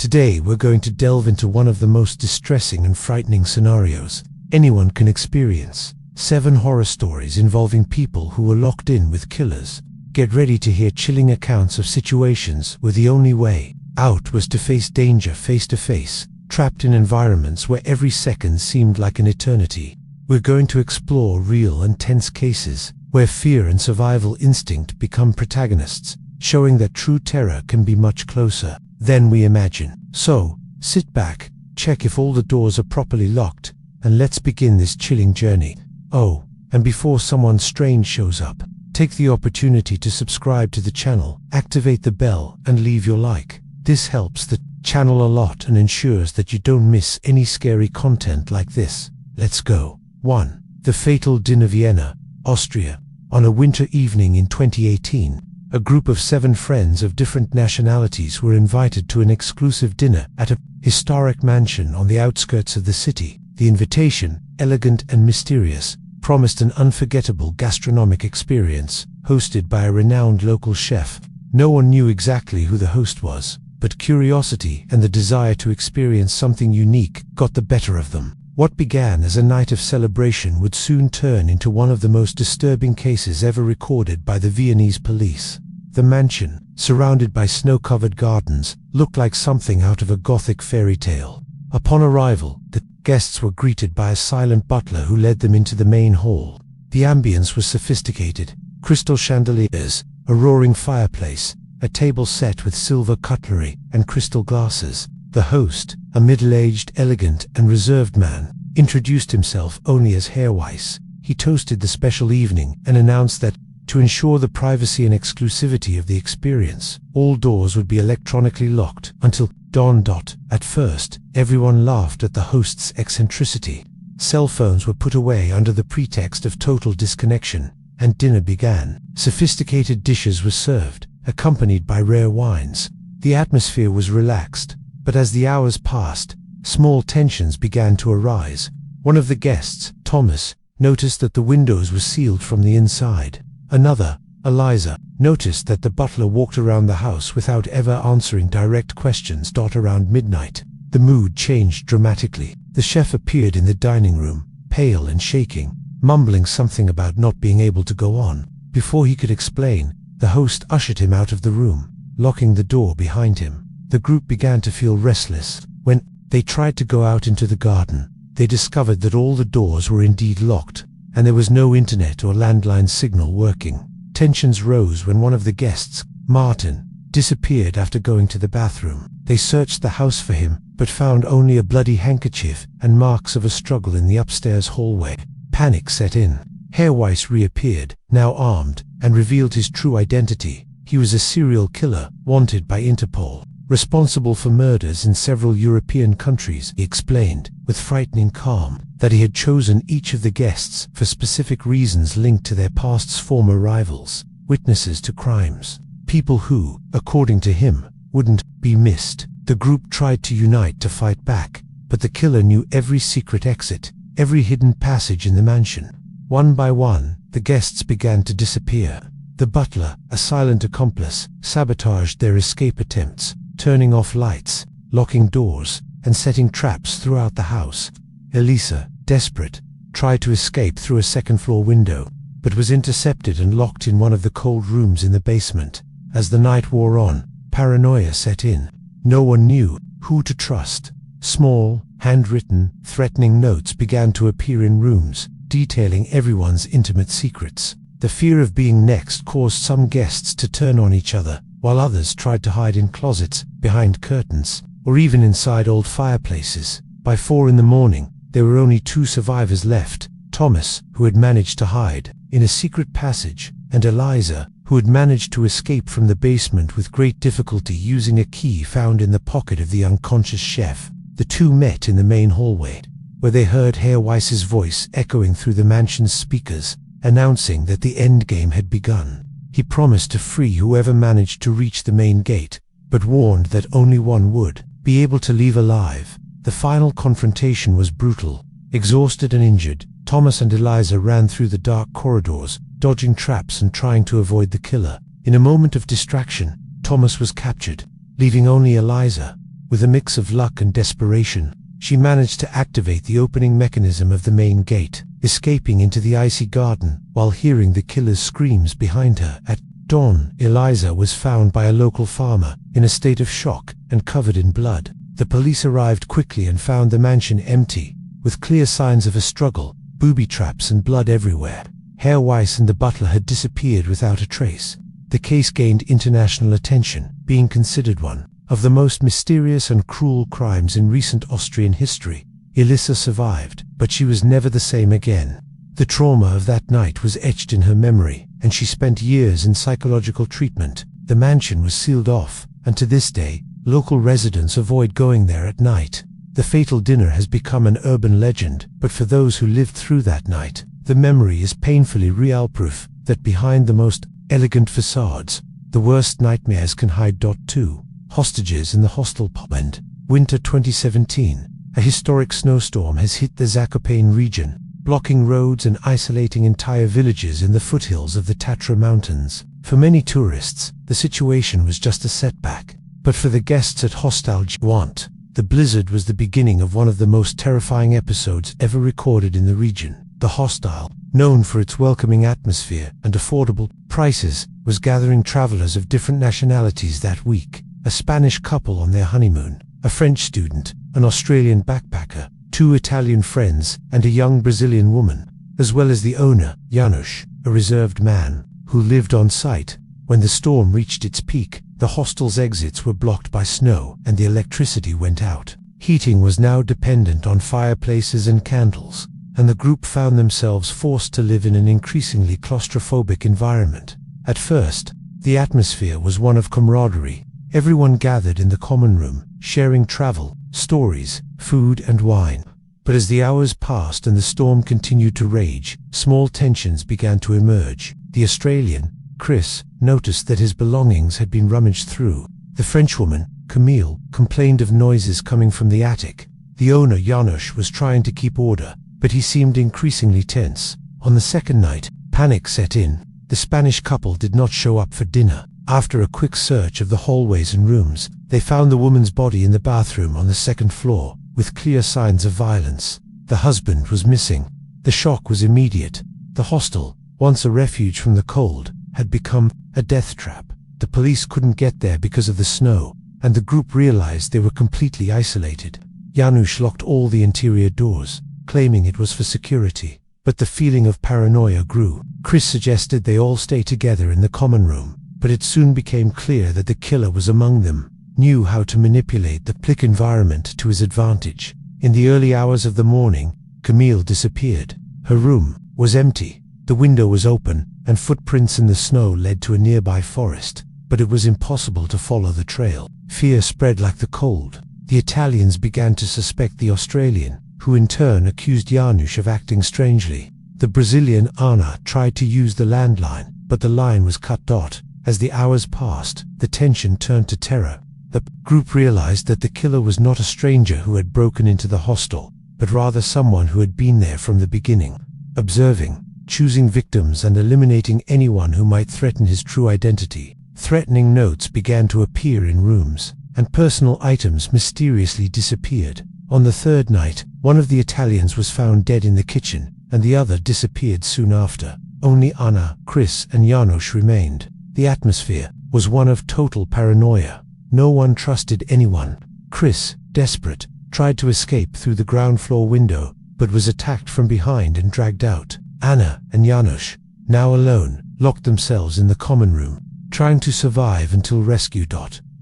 Today we're going to delve into one of the most distressing and frightening scenarios anyone can experience. 7 horror stories involving people who were locked in with killers. Get ready to hear chilling accounts of situations where the only way out was to face danger face to face, trapped in environments where every second seemed like an eternity. We're going to explore real and tense cases where fear and survival instinct become protagonists, showing that true terror can be much closer than we imagine. So, sit back, check if all the doors are properly locked, and let's begin this chilling journey. Oh, and before someone strange shows up, take the opportunity to subscribe to the channel, activate the bell, and leave your like. This helps the channel a lot and ensures that you don't miss any scary content like this. Let's go. 1. The fatal dinner. Vienna, Austria. On a winter evening in 2018, a group of 7 friends of different nationalities were invited to an exclusive dinner at a historic mansion on the outskirts of the city. The invitation, elegant and mysterious, promised an unforgettable gastronomic experience, hosted by a renowned local chef. No one knew exactly who the host was, but curiosity and the desire to experience something unique got the better of them. What began as a night of celebration would soon turn into one of the most disturbing cases ever recorded by the Viennese police. The mansion, surrounded by snow-covered gardens, looked like something out of a Gothic fairy tale. Upon arrival, the guests were greeted by a silent butler who led them into the main hall. The ambience was sophisticated: crystal chandeliers, a roaring fireplace, a table set with silver cutlery and crystal glasses. The host, a middle-aged, elegant, and reserved man, introduced himself only as Herr Weiss. He toasted the special evening and announced that, to ensure the privacy and exclusivity of the experience, all doors would be electronically locked until dawn. At first, everyone laughed at the host's eccentricity. Cell phones were put away under the pretext of total disconnection, and dinner began. Sophisticated dishes were served, accompanied by rare wines. The atmosphere was relaxed, but as the hours passed, small tensions began to arise. One of the guests, Thomas, noticed that the windows were sealed from the inside. Another, Eliza, noticed that the butler walked around the house without ever answering direct questions. Around midnight, the mood changed dramatically. The chef appeared in the dining room, pale and shaking, mumbling something about not being able to go on. Before he could explain, the host ushered him out of the room, locking the door behind him. The group began to feel restless. When they tried to go out into the garden, they discovered that all the doors were indeed locked, and there was no internet or landline signal working. Tensions rose when one of the guests, Martin, disappeared after going to the bathroom. They searched the house for him, but found only a bloody handkerchief and marks of a struggle in the upstairs hallway. Panic set in. Herr Weiss reappeared, now armed, and revealed his true identity. He was a serial killer, wanted by Interpol, responsible for murders in several European countries. He explained, with frightening calm, that he had chosen each of the guests for specific reasons linked to their past's former rivals, witnesses to crimes, people who, according to him, wouldn't be missed. The group tried to unite to fight back, but the killer knew every secret exit, every hidden passage in the mansion. One by one, the guests began to disappear. The butler, a silent accomplice, sabotaged their escape attempts, turning off lights, locking doors, and setting traps throughout the house. Elisa, desperate, tried to escape through a second-floor window, but was intercepted and locked in one of the cold rooms in the basement. As the night wore on, paranoia set in. No one knew who to trust. Small, handwritten, threatening notes began to appear in rooms, detailing everyone's intimate secrets. The fear of being next caused some guests to turn on each other, while others tried to hide in closets, behind curtains, or even inside old fireplaces. By 4 in the morning, there were only 2 survivors left: Thomas, who had managed to hide in a secret passage, and Eliza, who had managed to escape from the basement with great difficulty using a key found in the pocket of the unconscious chef. The two met in the main hallway, where they heard Herr Weiss's voice echoing through the mansion's speakers, announcing that the endgame had begun. He promised to free whoever managed to reach the main gate, but warned that only one would be able to leave alive. The final confrontation was brutal. Exhausted and injured, Thomas and Eliza ran through the dark corridors, dodging traps and trying to avoid the killer. In a moment of distraction, Thomas was captured, leaving only Eliza. With a mix of luck and desperation, she managed to activate the opening mechanism of the main gate, escaping into the icy garden while hearing the killer's screams behind her. At dawn, Eliza was found by a local farmer in a state of shock and covered in blood. The police arrived quickly and found the mansion empty, with clear signs of a struggle, booby traps and blood everywhere. Herr Weiss and the butler had disappeared without a trace. The case gained international attention, being considered one of the most mysterious and cruel crimes in recent Austrian history. Elissa survived, but she was never the same again. The trauma of that night was etched in her memory, and she spent years in psychological treatment. The mansion was sealed off, and to this day, local residents avoid going there at night. The fatal dinner has become an urban legend, but for those who lived through that night, the memory is painfully real, proof that behind the most elegant facades, the worst nightmares can hide. 2. Hostages in the hostel pub. And winter 2017, a historic snowstorm has hit the Zakopane region, blocking roads and isolating entire villages in the foothills of the Tatra Mountains. For many tourists, the situation was just a setback, but for the guests at Hostel Gwant, the blizzard was the beginning of one of the most terrifying episodes ever recorded in the region. The hostel, known for its welcoming atmosphere and affordable prices, was gathering travelers of different nationalities that week. A Spanish couple on their honeymoon, a French student, an Australian backpacker, 2 Italian friends, and a young Brazilian woman, as well as the owner, Janusz, a reserved man, who lived on site. When the storm reached its peak, the hostel's exits were blocked by snow and the electricity went out. Heating was now dependent on fireplaces and candles, and the group found themselves forced to live in an increasingly claustrophobic environment. At first, the atmosphere was one of camaraderie. Everyone gathered in the common room, sharing travel, stories, food and wine. But as the hours passed and the storm continued to rage, small tensions began to emerge. The Australian, Chris, noticed that his belongings had been rummaged through. The Frenchwoman, Camille, complained of noises coming from the attic. The owner, Janusz, was trying to keep order, but he seemed increasingly tense. On the second night, panic set in. The Spanish couple did not show up for dinner. After a quick search of the hallways and rooms, they found the woman's body in the bathroom on the second floor, with clear signs of violence. The husband was missing. The shock was immediate. The hostel, once a refuge from the cold, had become a death trap. The police couldn't get there because of the snow, and the group realized they were completely isolated. Janusz locked all the interior doors, claiming it was for security. But the feeling of paranoia grew. Chris suggested they all stay together in the common room, but it soon became clear that the killer was among them, knew how to manipulate the public environment to his advantage. In the early hours of the morning, Camille disappeared. Her room was empty. The window was open, and footprints in the snow led to a nearby forest, but it was impossible to follow the trail. Fear spread like the cold. The Italians began to suspect the Australian, who in turn accused Janusz of acting strangely. The Brazilian, Ana, tried to use the landline, but the line was cut. As the hours passed, the tension turned to terror. The group realized that the killer was not a stranger who had broken into the hostel, but rather someone who had been there from the beginning, observing, choosing victims and eliminating anyone who might threaten his true identity. Threatening notes began to appear in rooms, and personal items mysteriously disappeared. On the third night, one of the Italians was found dead in the kitchen, and the other disappeared soon after. Only Anna, Chris, and Janusz remained. The atmosphere was one of total paranoia. No one trusted anyone. Chris, desperate, tried to escape through the ground floor window, but was attacked from behind and dragged out. Anna and Janusz, now alone, locked themselves in the common room, trying to survive until rescue.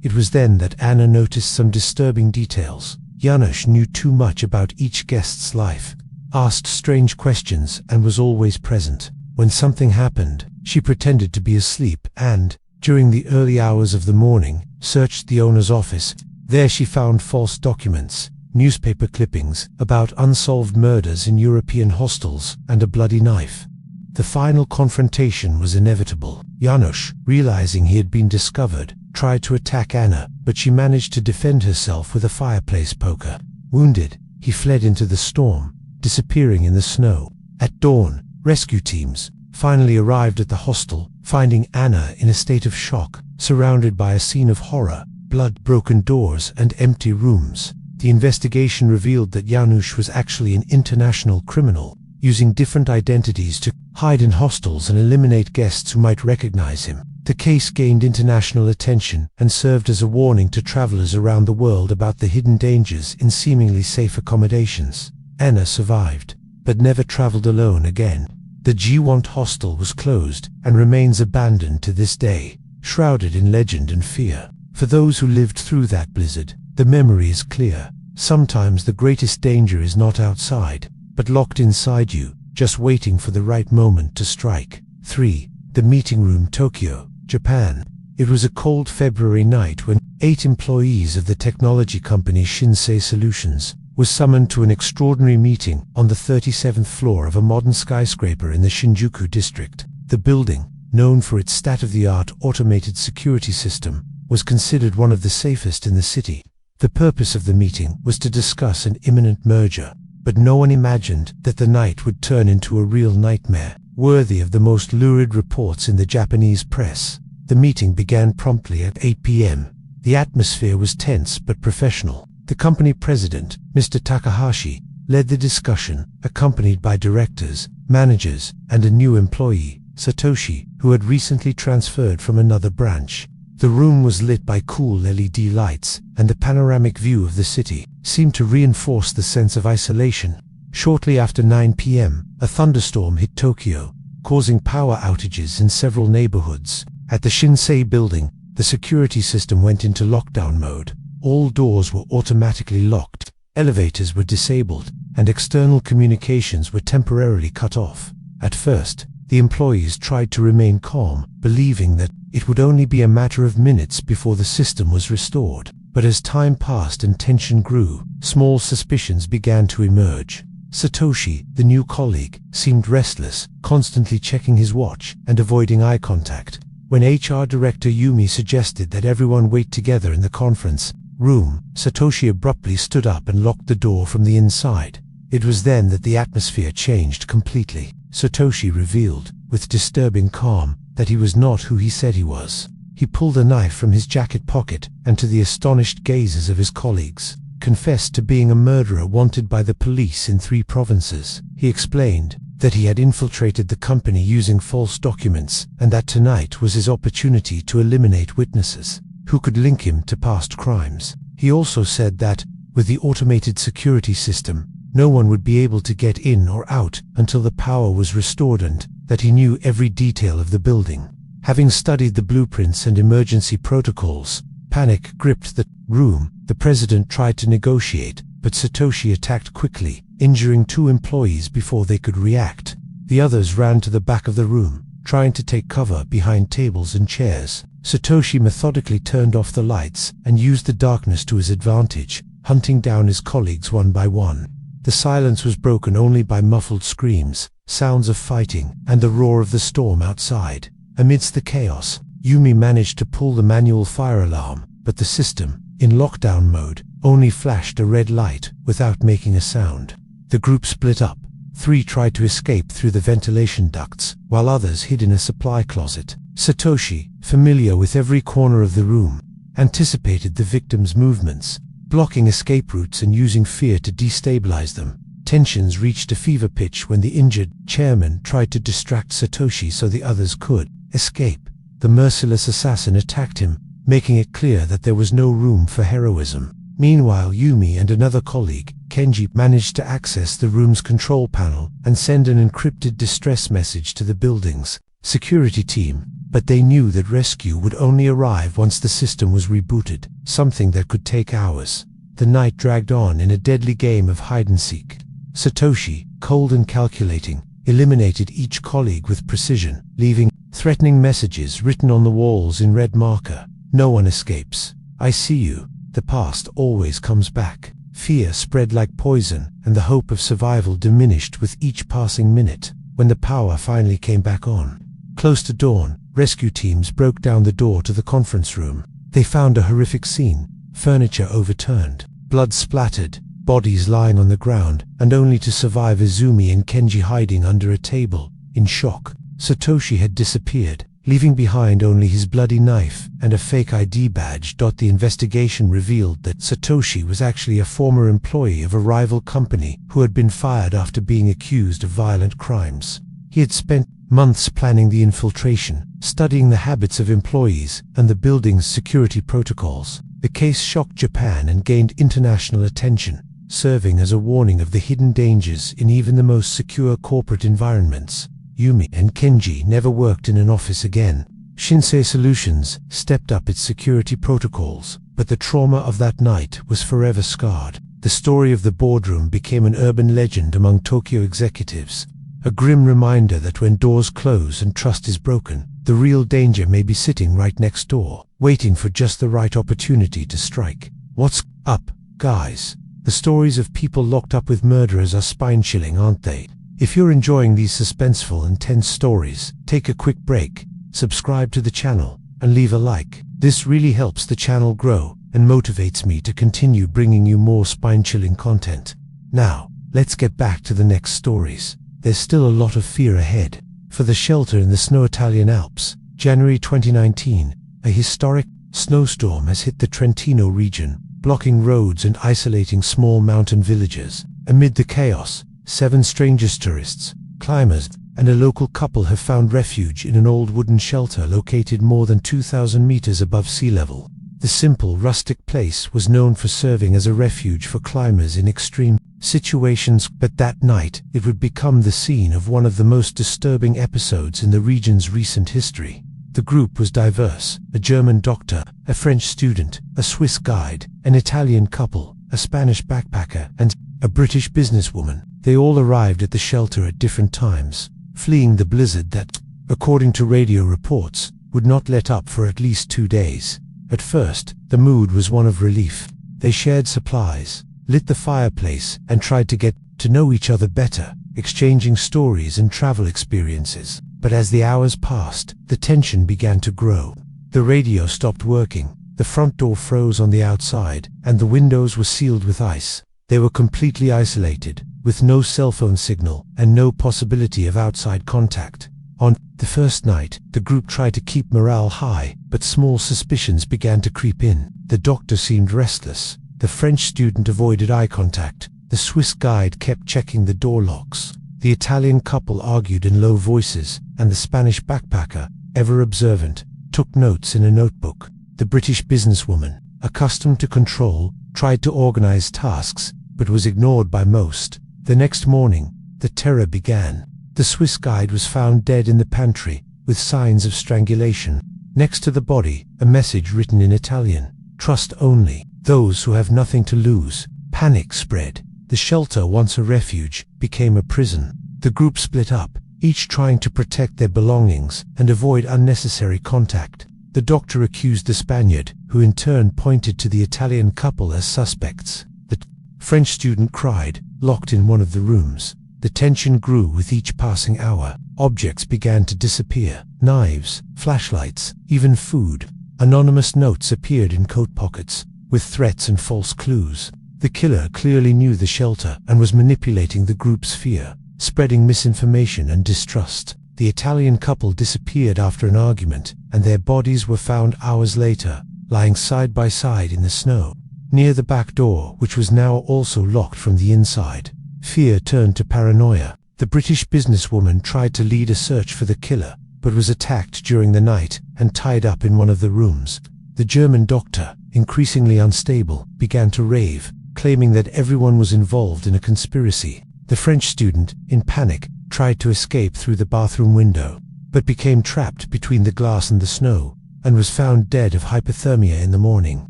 It was then that Anna noticed some disturbing details. Janusz knew too much about each guest's life, asked strange questions, and was always present. When something happened, she pretended to be asleep and, during the early hours of the morning, searched the owner's office. There she found false documents, newspaper clippings about unsolved murders in European hostels, and a bloody knife. The final confrontation was inevitable. Janusz, realizing he had been discovered, tried to attack Anna, but she managed to defend herself with a fireplace poker. Wounded, he fled into the storm, disappearing in the snow. At dawn, rescue teams finally arrived at the hostel, finding Anna in a state of shock, surrounded by a scene of horror. blood, broken doors, and empty rooms. The investigation revealed that Janusz was actually an international criminal, using different identities to hide in hostels and eliminate guests who might recognize him. The case gained international attention and served as a warning to travelers around the world about the hidden dangers in seemingly safe accommodations. Anna survived, but never traveled alone again. The Gwant hostel was closed and remains abandoned to this day, shrouded in legend and fear. For those who lived through that blizzard, the memory is clear. Sometimes the greatest danger is not outside, but locked inside you, just waiting for the right moment to strike. 3. The Meeting Room, Tokyo, Japan. It was a cold February night when 8 employees of the technology company Shinsei Solutions was summoned to an extraordinary meeting on the 37th floor of a modern skyscraper in the Shinjuku district. The building, known for its state-of-the-art automated security system, was considered one of the safest in the city. The purpose of the meeting was to discuss an imminent merger, but no one imagined that the night would turn into a real nightmare, worthy of the most lurid reports in the Japanese press. The meeting began promptly at 8 p.m. The atmosphere was tense but professional. The company president, Mr. Takahashi, led the discussion, accompanied by directors, managers, and a new employee, Satoshi, who had recently transferred from another branch. The room was lit by cool LED lights, and the panoramic view of the city seemed to reinforce the sense of isolation. Shortly after 9 p.m., a thunderstorm hit Tokyo, causing power outages in several neighborhoods. At the Shinsei building, the security system went into lockdown mode. All doors were automatically locked, elevators were disabled, and external communications were temporarily cut off. At first, the employees tried to remain calm, believing that it would only be a matter of minutes before the system was restored. But as time passed and tension grew, small suspicions began to emerge. Satoshi, the new colleague, seemed restless, constantly checking his watch and avoiding eye contact. When HR Director Yumi suggested that everyone wait together in the conference room, Satoshi abruptly stood up and locked the door from the inside. It was then that the atmosphere changed completely. Satoshi revealed, with disturbing calm, that he was not who he said he was. He pulled a knife from his jacket pocket and, to the astonished gazes of his colleagues, confessed to being a murderer wanted by the police in 3 provinces. He explained that he had infiltrated the company using false documents and that tonight was his opportunity to eliminate witnesses who could link him to past crimes. He also said that, with the automated security system, no one would be able to get in or out until the power was restored and that he knew every detail of the building. Having studied the blueprints and emergency protocols, panic gripped the room. The president tried to negotiate, but Satoshi attacked quickly, injuring 2 employees before they could react. The others ran to the back of the room, trying to take cover behind tables and chairs. Satoshi methodically turned off the lights and used the darkness to his advantage, hunting down his colleagues one by one. The silence was broken only by muffled screams, sounds of fighting, and the roar of the storm outside. Amidst the chaos, Yumi managed to pull the manual fire alarm, but the system, in lockdown mode, only flashed a red light without making a sound. The group split up. 3 tried to escape through the ventilation ducts, while others hid in a supply closet. Satoshi, familiar with every corner of the room, anticipated the victims' movements, blocking escape routes and using fear to destabilize them. Tensions reached a fever pitch when the injured chairman tried to distract Satoshi so the others could escape. The merciless assassin attacked him, making it clear that there was no room for heroism. Meanwhile, Yumi and another colleague, Kenji, managed to access the room's control panel and send an encrypted distress message to the building's security team. But they knew that rescue would only arrive once the system was rebooted, something that could take hours. The night dragged on in a deadly game of hide-and-seek. Satoshi, cold and calculating, eliminated each colleague with precision, leaving threatening messages written on the walls in red marker. No one escapes. I see you. The past always comes back. Fear spread like poison, and the hope of survival diminished with each passing minute. When the power finally came back on, close to dawn, rescue teams broke down the door to the conference room. They found a horrific scene: furniture overturned, blood splattered, bodies lying on the ground, and only to survive Izumi and Kenji hiding under a table, in shock. Satoshi had disappeared, leaving behind only his bloody knife and a fake ID badge. The investigation revealed that Satoshi was actually a former employee of a rival company who had been fired after being accused of violent crimes. He had spent months planning the infiltration, studying the habits of employees and the building's security protocols. The case shocked Japan and gained international attention, serving as a warning of the hidden dangers in even the most secure corporate environments. Yumi and Kenji never worked in an office again. Shinsei Solutions stepped up its security protocols, but the trauma of that night was forever scarred. The story of the boardroom became an urban legend among Tokyo executives, a grim reminder that when doors close and trust is broken, the real danger may be sitting right next door, waiting for just the right opportunity to strike. What's up, guys? The stories of people locked up with murderers are spine-chilling, aren't they? If you're enjoying these suspenseful and tense stories, take a quick break, subscribe to the channel, and leave a like. This really helps the channel grow and motivates me to continue bringing you more spine-chilling content. Now, let's get back to the next stories. There's still a lot of fear ahead. For the shelter in the snow Italian Alps, January 2019, a historic snowstorm has hit the Trentino region, blocking roads and isolating small mountain villages. Amid the chaos, 7 strangers, tourists, climbers, and a local couple have found refuge in an old wooden shelter located more than 2,000 meters above sea level. The simple, rustic place was known for serving as a refuge for climbers in extreme situations, but that night it would become the scene of one of the most disturbing episodes in the region's recent history. The group was diverse: a German doctor, a French student, a Swiss guide, an Italian couple, a Spanish backpacker, and a British businesswoman. They all arrived at the shelter at different times, fleeing the blizzard that, according to radio reports, would not let up for at least 2 days. At first, the mood was one of relief. They shared supplies, lit the fireplace, and tried to get to know each other better, exchanging stories and travel experiences. But as the hours passed, the tension began to grow. The radio stopped working, the front door froze on the outside, and the windows were sealed with ice. They were completely isolated, with no cell phone signal and no possibility of outside contact. On the first night, the group tried to keep morale high, but small suspicions began to creep in. The doctor seemed restless. The French student avoided eye contact. The Swiss guide kept checking the door locks. The Italian couple argued in low voices, and the Spanish backpacker, ever observant, took notes in a notebook. The British businesswoman, accustomed to control, tried to organize tasks, but was ignored by most. The next morning, the terror began. The Swiss guide was found dead in the pantry, with signs of strangulation. Next to the body, a message written in Italian: "Trust only those who have nothing to lose." Panic spread. The shelter, once a refuge, became a prison. The group split up, each trying to protect their belongings and avoid unnecessary contact. The doctor accused the Spaniard, who in turn pointed to the Italian couple as suspects. The French student cried, locked in one of the rooms. The tension grew with each passing hour. Objects began to disappear: knives, flashlights, even food. Anonymous notes appeared in coat pockets, with threats and false clues. The killer clearly knew the shelter and was manipulating the group's fear, spreading misinformation and distrust. The Italian couple disappeared after an argument, and their bodies were found hours later, lying side by side in the snow, near the back door, which was now also locked from the inside. Fear turned to paranoia. The British businesswoman tried to lead a search for the killer, but was attacked during the night and tied up in one of the rooms. The German doctor, increasingly unstable, began to rave, claiming that everyone was involved in a conspiracy. The French student, in panic, tried to escape through the bathroom window, but became trapped between the glass and the snow, and was found dead of hypothermia in the morning.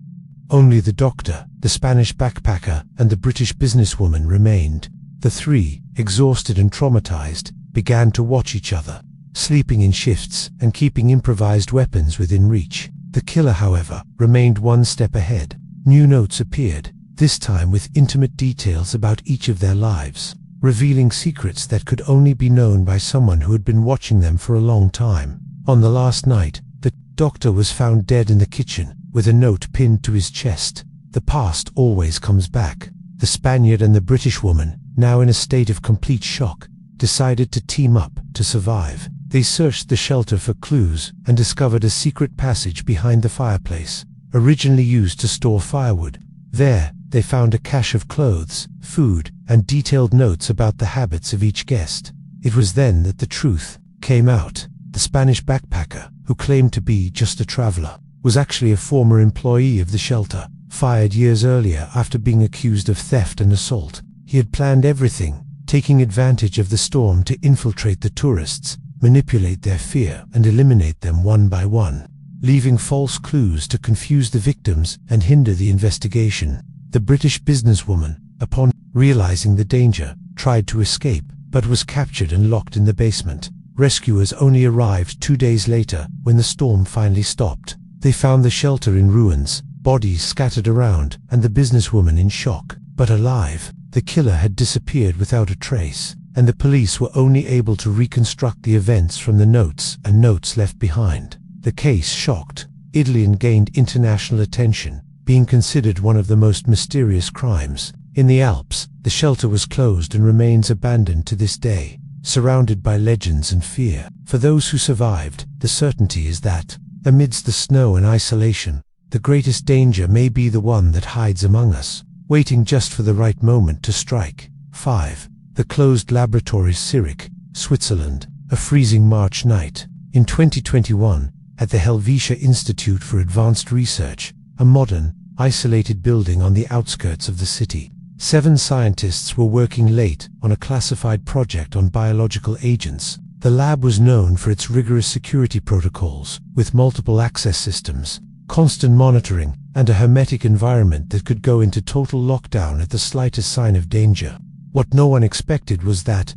Only the doctor, the Spanish backpacker, and the British businesswoman remained. The three, exhausted and traumatized, began to watch each other, sleeping in shifts and keeping improvised weapons within reach. The killer, however, remained one step ahead. New notes appeared, this time with intimate details about each of their lives, revealing secrets that could only be known by someone who had been watching them for a long time. On the last night, the doctor was found dead in the kitchen, with a note pinned to his chest: "The past always comes back." The Spaniard and the British woman, now in a state of complete shock, decided to team up to survive. They searched the shelter for clues and discovered a secret passage behind the fireplace, originally used to store firewood. There, they found a cache of clothes, food, and detailed notes about the habits of each guest. It was then that the truth came out. The Spanish backpacker, who claimed to be just a traveler, was actually a former employee of the shelter, fired years earlier after being accused of theft and assault. He had planned everything, taking advantage of the storm to infiltrate the tourists, manipulate their fear, and eliminate them one by one, leaving false clues to confuse the victims and hinder the investigation. The British businesswoman, upon realizing the danger, tried to escape, but was captured and locked in the basement. Rescuers only arrived 2 days later, when the storm finally stopped. They found the shelter in ruins, bodies scattered around, and the businesswoman in shock, but alive. The killer had disappeared without a trace, and the police were only able to reconstruct the events from the notes left behind. The case shocked Italy and gained international attention, being considered one of the most mysterious crimes. In the Alps, the shelter was closed and remains abandoned to this day, surrounded by legends and fear. For those who survived, the certainty is that, amidst the snow and isolation, the greatest danger may be the one that hides among us, waiting just for the right moment to strike. 5. The closed laboratories. Zurich, Switzerland, a freezing March night. In 2021, at the Helvetia Institute for Advanced Research, a modern, isolated building on the outskirts of the city, 7 scientists were working late on a classified project on biological agents. The lab was known for its rigorous security protocols, with multiple access systems, constant monitoring, and a hermetic environment that could go into total lockdown at the slightest sign of danger. What no one expected was that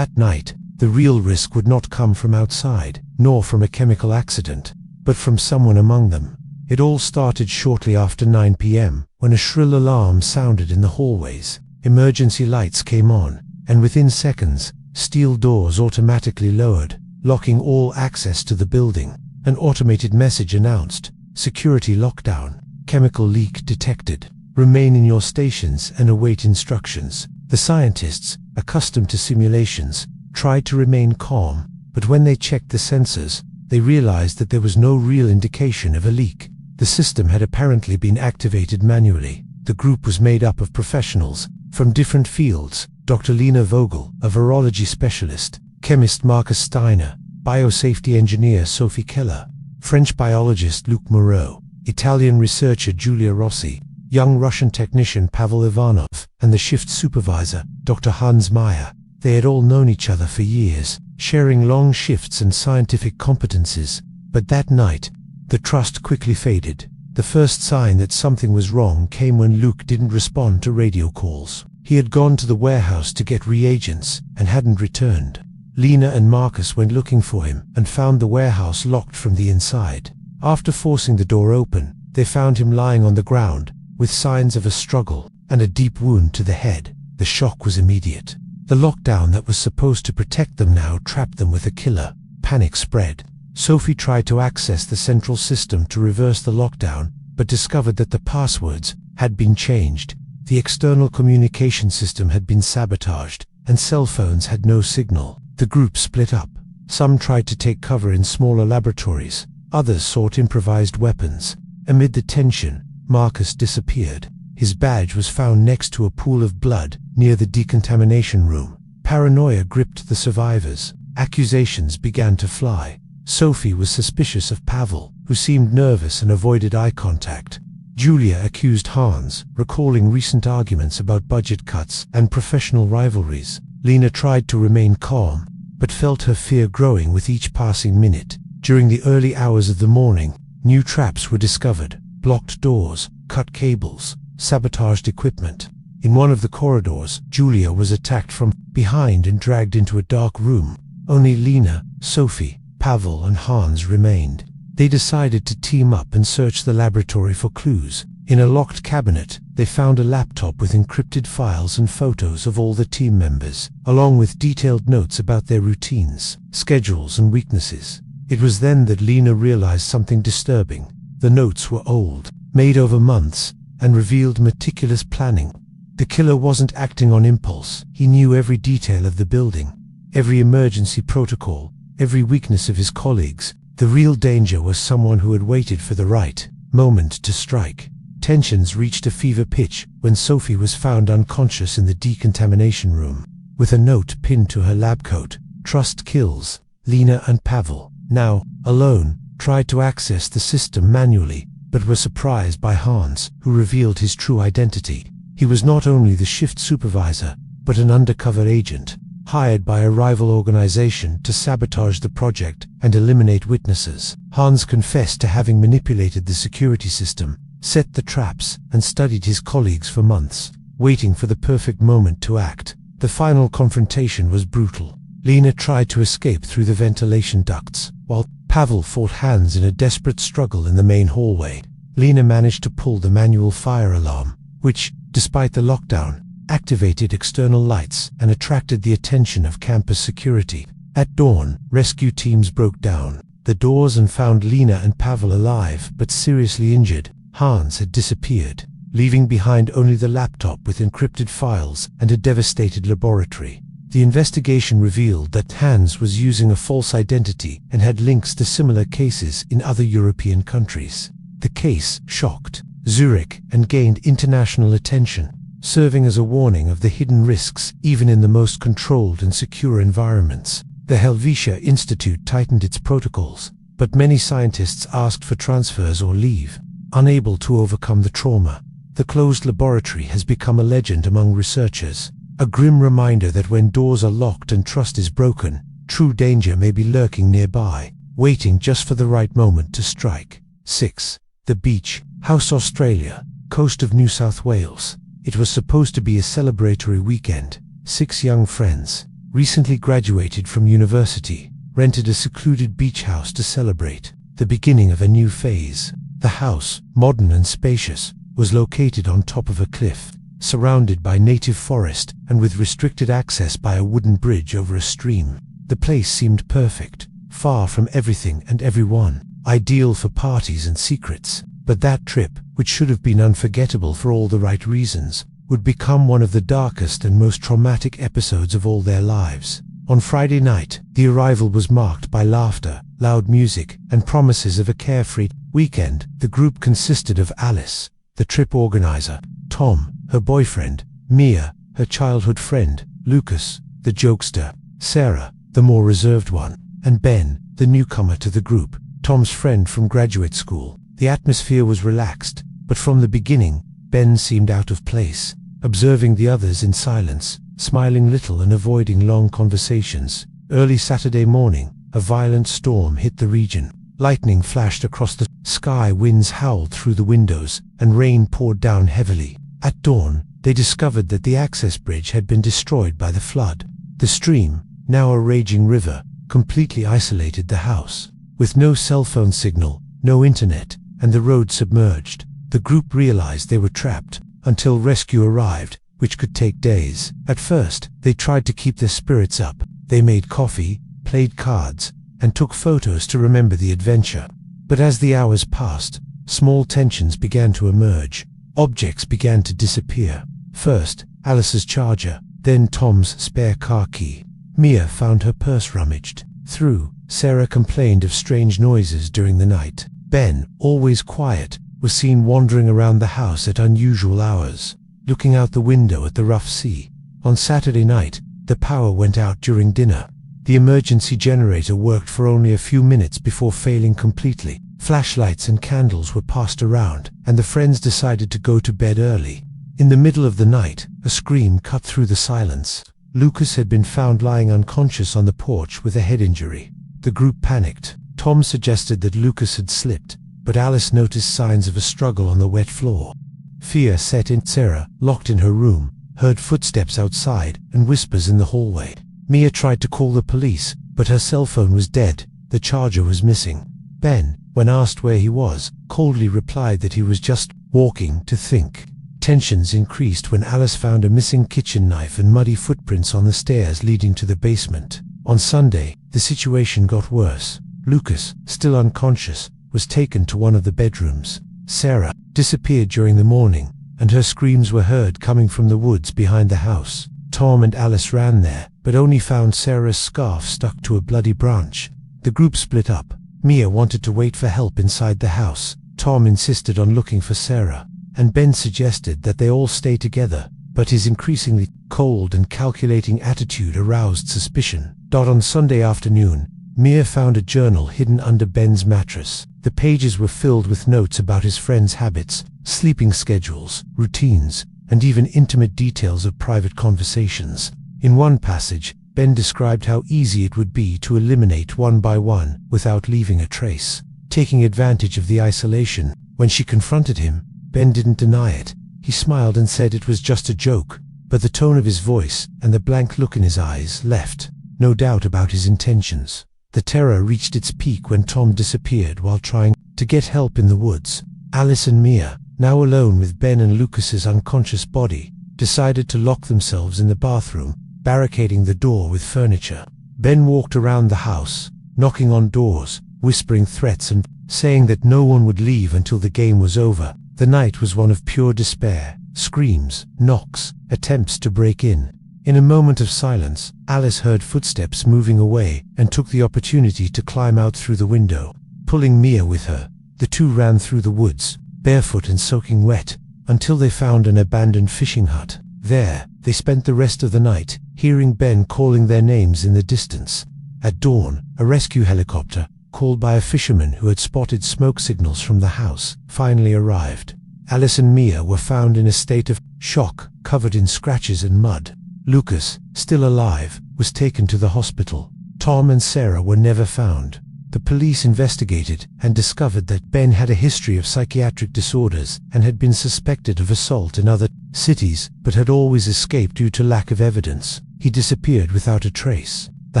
night, the real risk would not come from outside, nor from a chemical accident, but from someone among them. It all started shortly after 9 p.m., when a shrill alarm sounded in the hallways. Emergency lights came on, and within seconds, steel doors automatically lowered, locking all access to the building. An automated message announced, "Security lockdown. Chemical leak detected. Remain in your stations and await instructions." The scientists, accustomed to simulations, tried to remain calm, but when they checked the sensors, they realized that there was no real indication of a leak. The system had apparently been activated manually. The group was made up of professionals from different fields: Dr. Lena Vogel, a virology specialist; chemist Marcus Steiner; biosafety engineer Sophie Keller; French biologist Luc Moreau; Italian researcher Giulia Rossi; young Russian technician Pavel Ivanov; and the shift supervisor, Dr. Hans Meyer. They had all known each other for years, sharing long shifts and scientific competencies. But that night, the trust quickly faded. The first sign that something was wrong came when Luc didn't respond to radio calls. He had gone to the warehouse to get reagents and hadn't returned. Lena and Marcus went looking for him and found the warehouse locked from the inside. After forcing the door open, they found him lying on the ground, with signs of a struggle and a deep wound to the head. The shock was immediate. The lockdown that was supposed to protect them now trapped them with a killer. Panic spread. Sophie tried to access the central system to reverse the lockdown, but discovered that the passwords had been changed. The external communication system had been sabotaged, and cell phones had no signal. The group split up. Some tried to take cover in smaller laboratories. Others sought improvised weapons. Amid the tension, Marcus disappeared. His badge was found next to a pool of blood near the decontamination room. Paranoia gripped the survivors. Accusations began to fly. Sophie was suspicious of Pavel, who seemed nervous and avoided eye contact. Julia accused Hans, recalling recent arguments about budget cuts and professional rivalries. Lena tried to remain calm, but felt her fear growing with each passing minute. During the early hours of the morning, new traps were discovered: blocked doors, cut cables, sabotaged equipment. In one of the corridors, Julia was attacked from behind and dragged into a dark room. Only Lena, Sophie, Pavel and Hans remained. They decided to team up and search the laboratory for clues. In a locked cabinet, they found a laptop with encrypted files and photos of all the team members, along with detailed notes about their routines, schedules and weaknesses. It was then that Lena realized something disturbing. The notes were old, made over months, and revealed meticulous planning. The killer wasn't acting on impulse. He knew every detail of the building, every emergency protocol, every weakness of his colleagues. The real danger was someone who had waited for the right moment to strike. Tensions reached a fever pitch when Sophie was found unconscious in the decontamination room, with a note pinned to her lab coat. Trust kills. Lena and Pavel, now alone, tried to access the system manually, but were surprised by Hans, who revealed his true identity. He was not only the shift supervisor, but an undercover agent, hired by a rival organization to sabotage the project and eliminate witnesses. Hans confessed to having manipulated the security system, set the traps, and studied his colleagues for months, waiting for the perfect moment to act. The final confrontation was brutal. Lena tried to escape through the ventilation ducts, while Pavel fought Hans in a desperate struggle in the main hallway. Lena managed to pull the manual fire alarm, which, despite the lockdown, activated external lights and attracted the attention of campus security. At dawn, rescue teams broke down the doors and found Lena and Pavel alive but seriously injured. Hans had disappeared, leaving behind only the laptop with encrypted files and a devastated laboratory. The investigation revealed that Hans was using a false identity and had links to similar cases in other European countries. The case shocked Zurich and gained international attention, serving as a warning of the hidden risks even in the most controlled and secure environments. The Helvetia Institute tightened its protocols, but many scientists asked for transfers or leave, unable to overcome the trauma. The closed laboratory has become a legend among researchers, a grim reminder that when doors are locked and trust is broken, true danger may be lurking nearby, waiting just for the right moment to strike. 6. The Beach House, Australia, coast of New South Wales. It was supposed to be a celebratory weekend. 6 young friends, recently graduated from university, rented a secluded beach house to celebrate the beginning of a new phase. The house, modern and spacious, was located on top of a cliff, surrounded by native forest and with restricted access by a wooden bridge over a stream. The place seemed perfect, far from everything and everyone, ideal for parties and secrets. But that trip, which should have been unforgettable for all the right reasons, would become one of the darkest and most traumatic episodes of all their lives. On Friday night, the arrival was marked by laughter, loud music, and promises of a carefree weekend. The group consisted of Alice, the trip organizer, Tom, her boyfriend, Mia, her childhood friend, Lucas, the jokester, Sarah, the more reserved one, and Ben, the newcomer to the group, Tom's friend from graduate school. The atmosphere was relaxed, but from the beginning, Ben seemed out of place, observing the others in silence, smiling little and avoiding long conversations. Early Saturday morning, a violent storm hit the region. Lightning flashed across the sky, winds howled through the windows, and rain poured down heavily. At dawn, they discovered that the access bridge had been destroyed by the flood. The stream, now a raging river, completely isolated the house. With no cell phone signal, no internet, and the road submerged, the group realized they were trapped, until rescue arrived, which could take days. At first, they tried to keep their spirits up. They made coffee, played cards, and took photos to remember the adventure. But as the hours passed, small tensions began to emerge. Objects began to disappear. First, Alice's charger, then Tom's spare car key. Mia found her purse rummaged through. Sarah complained of strange noises during the night. Ben, always quiet, was seen wandering around the house at unusual hours, looking out the window at the rough sea. On Saturday night, the power went out during dinner. The emergency generator worked for only a few minutes before failing completely. Flashlights and candles were passed around, and the friends decided to go to bed early. In the middle of the night, a scream cut through the silence. Lucas had been found lying unconscious on the porch with a head injury. The group panicked. Tom suggested that Lucas had slipped, but Alice noticed signs of a struggle on the wet floor. Fear set in. Sarah, locked in her room, heard footsteps outside and whispers in the hallway. Mia tried to call the police, but her cell phone was dead. The charger was missing. Ben, when asked where he was, coldly replied that he was just walking to think. Tensions increased when Alice found a missing kitchen knife and muddy footprints on the stairs leading to the basement. On Sunday, the situation got worse. Lucas, still unconscious, was taken to one of the bedrooms. Sarah disappeared during the morning, and her screams were heard coming from the woods behind the house. Tom and Alice ran there, but only found Sarah's scarf stuck to a bloody branch. The group split up. Mia wanted to wait for help inside the house. Tom insisted on looking for Sarah, and Ben suggested that they all stay together, but his increasingly cold and calculating attitude aroused suspicion. On Sunday afternoon, Mia found a journal hidden under Ben's mattress. The pages were filled with notes about his friend's habits, sleeping schedules, routines, and even intimate details of private conversations. In one passage, Ben described how easy it would be to eliminate one by one without leaving a trace. Taking advantage of the isolation, when she confronted him, Ben didn't deny it. He smiled and said it was just a joke, but the tone of his voice and the blank look in his eyes left no doubt about his intentions. The terror reached its peak when Tom disappeared while trying to get help in the woods. Alice and Mia, now alone with Ben and Lucas's unconscious body, decided to lock themselves in the bathroom, barricading the door with furniture. Ben walked around the house, knocking on doors, whispering threats and saying that no one would leave until the game was over. The night was one of pure despair, screams, knocks, attempts to break in. In a moment of silence, Alice heard footsteps moving away and took the opportunity to climb out through the window, pulling Mia with her. The two ran through the woods, barefoot and soaking wet, until they found an abandoned fishing hut. There, they spent the rest of the night, hearing Ben calling their names in the distance. At dawn, a rescue helicopter, called by a fisherman who had spotted smoke signals from the house, finally arrived. Alice and Mia were found in a state of shock, covered in scratches and mud. Lucas, still alive, was taken to the hospital. Tom and Sarah were never found. The police investigated and discovered that Ben had a history of psychiatric disorders and had been suspected of assault in other cities, but had always escaped due to lack of evidence. He disappeared without a trace. The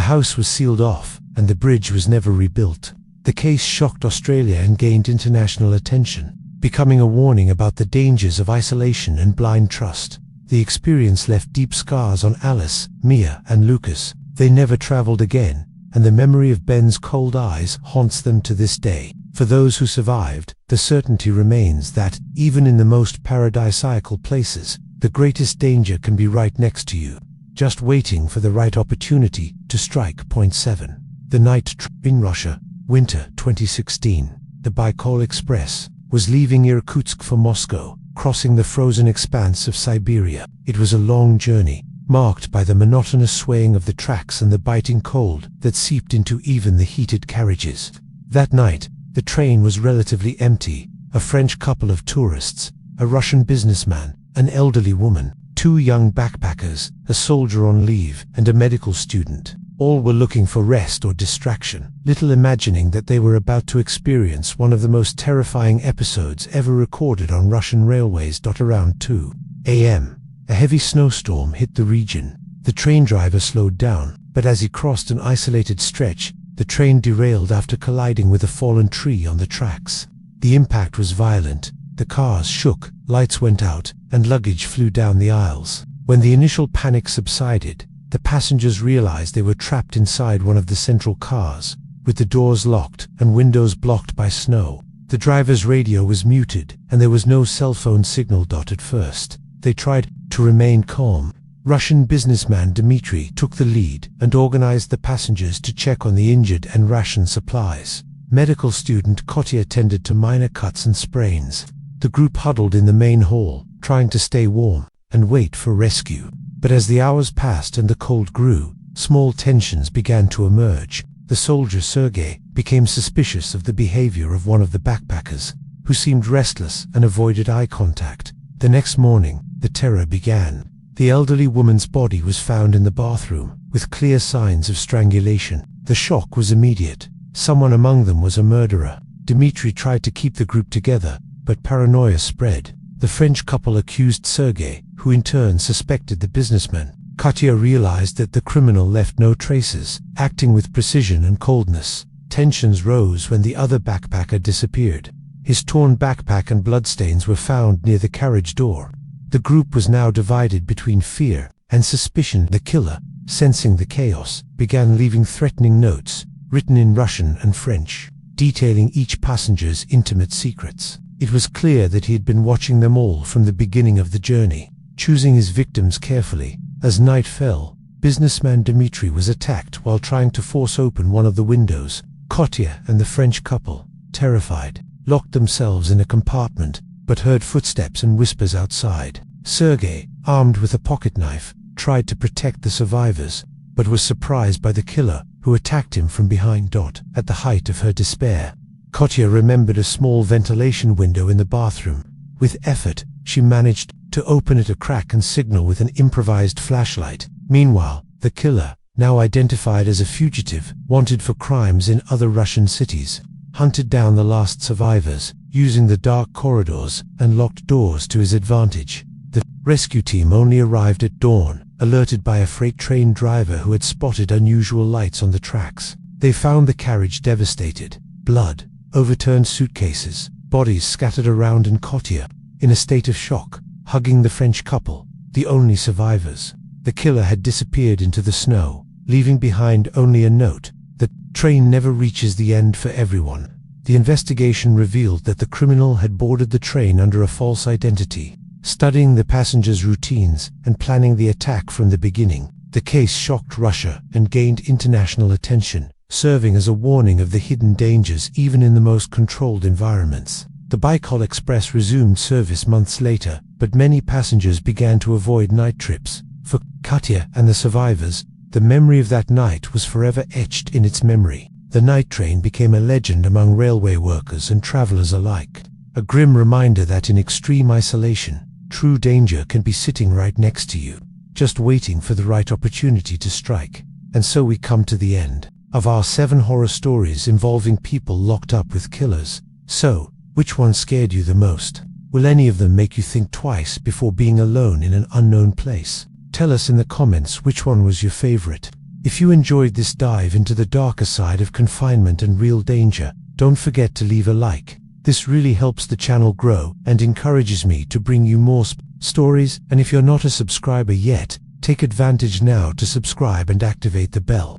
house was sealed off, and the bridge was never rebuilt. The case shocked Australia and gained international attention, becoming a warning about the dangers of isolation and blind trust. The experience left deep scars on Alice, Mia, and Lucas. They never traveled again, and the memory of Ben's cold eyes haunts them to this day. For those who survived, the certainty remains that, even in the most paradisiacal places, the greatest danger can be right next to you, just waiting for the right opportunity to strike. Point 7. The night in Russia, winter 2016. The Baikal Express was leaving Irkutsk for Moscow, crossing the frozen expanse of Siberia. It was a long journey, marked by the monotonous swaying of the tracks and the biting cold that seeped into even the heated carriages. That night, the train was relatively empty. A French couple of tourists, a Russian businessman, an elderly woman, two young backpackers, a soldier on leave, and a medical student. All were looking for rest or distraction, little imagining that they were about to experience one of the most terrifying episodes ever recorded on Russian railways. Around 2 a.m., a heavy snowstorm hit the region. The train driver slowed down, but as he crossed an isolated stretch, the train derailed after colliding with a fallen tree on the tracks. The impact was violent. The cars shook, lights went out, and luggage flew down the aisles. When the initial panic subsided, the passengers realized they were trapped inside one of the central cars, with the doors locked and windows blocked by snow. The driver's radio was muted, and there was no cell phone signal. At first, they tried to remain calm. Russian businessman Dmitry took the lead and organized the passengers to check on the injured and ration supplies. Medical student Kotya tended to minor cuts and sprains. The group huddled in the main hall, trying to stay warm and wait for rescue. But as the hours passed and the cold grew, small tensions began to emerge. The soldier Sergei became suspicious of the behavior of one of the backpackers, who seemed restless and avoided eye contact. The next morning, the terror began. The elderly woman's body was found in the bathroom, with clear signs of strangulation. The shock was immediate. Someone among them was a murderer. Dmitry tried to keep the group together, but paranoia spread. The French couple accused Sergei, who in turn suspected the businessman. Katya realized that the criminal left no traces, acting with precision and coldness. Tensions rose when the other backpacker disappeared. His torn backpack and bloodstains were found near the carriage door. The group was now divided between fear and suspicion. The killer, sensing the chaos, began leaving threatening notes, written in Russian and French, detailing each passenger's intimate secrets. It was clear that he had been watching them all from the beginning of the journey, choosing his victims carefully, As night fell, businessman Dmitri was attacked while trying to force open one of the windows. Kotya and the French couple, terrified, locked themselves in a compartment, but heard footsteps and whispers outside. Sergei, armed with a pocket knife, tried to protect the survivors, but was surprised by the killer, who attacked him from behind. At the height of her despair, Kotya remembered a small ventilation window in the bathroom. With effort, she managed to open it a crack and signal with an improvised flashlight. Meanwhile, the killer, now identified as a fugitive, wanted for crimes in other Russian cities, hunted down the last survivors, using the dark corridors and locked doors to his advantage. The rescue team only arrived at dawn, alerted by a freight train driver who had spotted unusual lights on the tracks. They found the carriage devastated, blood, overturned suitcases, bodies scattered around, and Kotya, in a state of shock, hugging the French couple, the only survivors. The killer had disappeared into the snow, leaving behind only a note: "The train never reaches the end for everyone." The investigation revealed that the criminal had boarded the train under a false identity, studying the passengers' routines and planning the attack from the beginning. The case shocked Russia and gained international attention, serving as a warning of the hidden dangers even in the most controlled environments. The Baikal Express resumed service months later, but many passengers began to avoid night trips. For Katya and the survivors, the memory of that night was forever etched in its memory. The night train became a legend among railway workers and travelers alike, a grim reminder that in extreme isolation, true danger can be sitting right next to you, just waiting for the right opportunity to strike. And so we come to the end of our 7 horror stories involving people locked up with killers. So, which one scared you the most? Will any of them make you think twice before being alone in an unknown place? Tell us in the comments which one was your favorite. If you enjoyed this dive into the darker side of confinement and real danger, don't forget to leave a like. This really helps the channel grow and encourages me to bring you more stories. And if you're not a subscriber yet, take advantage now to subscribe and activate the bell.